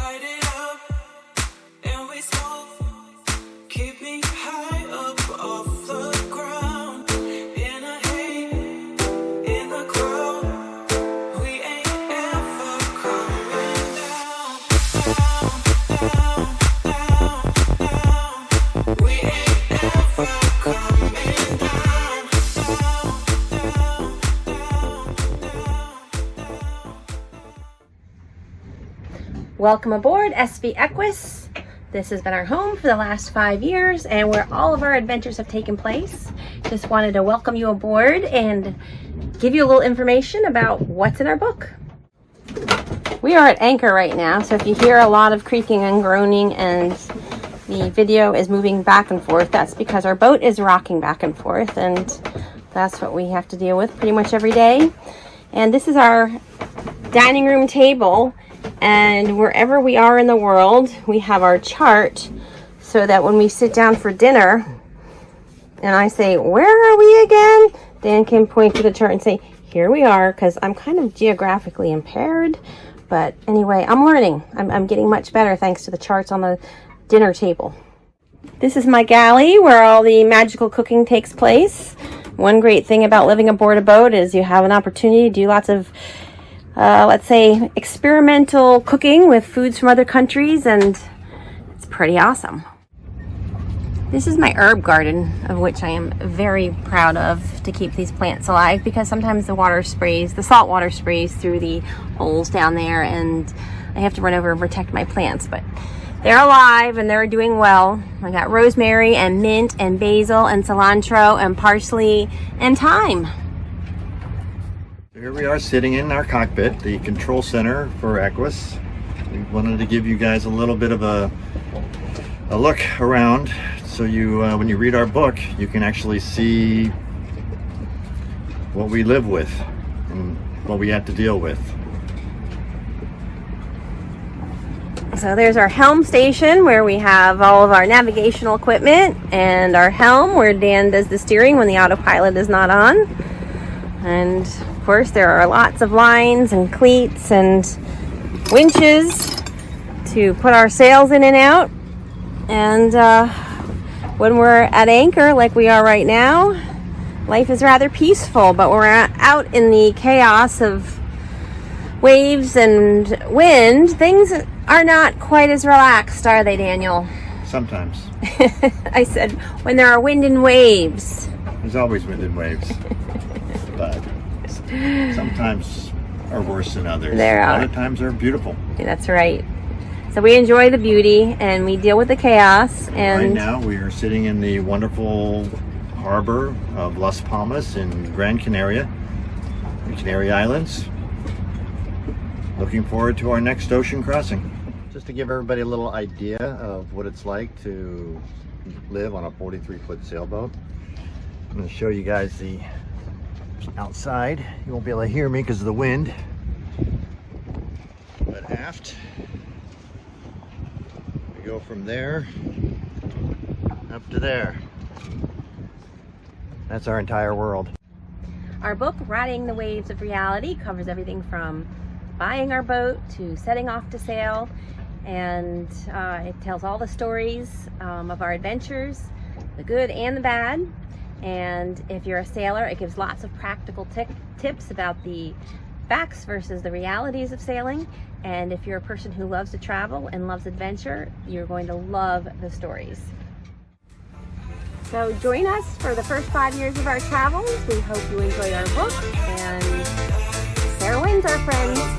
light it up and we smoke. Keep me high up off the ground. In a haze, in the crowd. We ain't ever coming down. Down, down, down, down. We ain't ever coming down. Welcome aboard SV Equus. This has been our home for the last 5 years and where all of our adventures have taken place. Just wanted to welcome you aboard and give you a little information about what's in our book. We are at anchor right now, so if you hear a lot of creaking and groaning and the video is moving back and forth, that's because our boat is rocking back and forth, and that's what we have to deal with pretty much every day. And this is our dining room table. And wherever we are in the world, we have our chart so that when we sit down for dinner and I say, where are we again? Dan can point to the chart and say, here we are, because I'm kind of geographically impaired. But anyway, I'm learning. I'm getting much better thanks to the charts on the dinner table. This is my galley where all the magical cooking takes place. One great thing about living aboard a boat is you have an opportunity to do lots of let's say experimental cooking with foods from other countries, and it's pretty awesome. This is my herb garden, of which I am very proud of, to keep these plants alive, because sometimes the salt water sprays through the holes down there and I have to run over and protect my plants, but they're alive and they're doing well. I got rosemary and mint and basil and cilantro and parsley and thyme. Here we are sitting in our cockpit, the control center for Equus. We wanted to give you guys a little bit of a look around, so you, when you read our book, you can actually see what we live with and what we have to deal with. So there's our helm station where we have all of our navigational equipment, and our helm where Dan does the steering when the autopilot is not on. And of course there are lots of lines and cleats and winches to put our sails in and out. And when we're at anchor like we are right now, life is rather peaceful, but when we're out in the chaos of waves and wind, things are not quite as relaxed, are they, Daniel? Sometimes. I said when there are wind and waves. There's always wind and waves. But sometimes are worse than others. Other times are beautiful. That's right. So we enjoy the beauty and we deal with the chaos. And right now we are sitting in the wonderful harbor of Las Palmas in Gran Canaria, the Canary Islands. Looking forward to our next ocean crossing. Just to give everybody a little idea of what it's like to live on a 43-foot sailboat, I'm going to show you guys the outside. You won't be able to hear me because of the wind. But aft, we go from there up to there. That's our entire world. Our book, Riding the Waves of Reality, covers everything from buying our boat to setting off to sail, and it tells all the stories of our adventures, the good and the bad. And if you're a sailor, it gives lots of practical tips about the facts versus the realities of sailing. And if you're a person who loves to travel and loves adventure, you're going to love the stories. So join us for the first 5 years of our travels. We hope you enjoyed our book, and fair winds, our friends.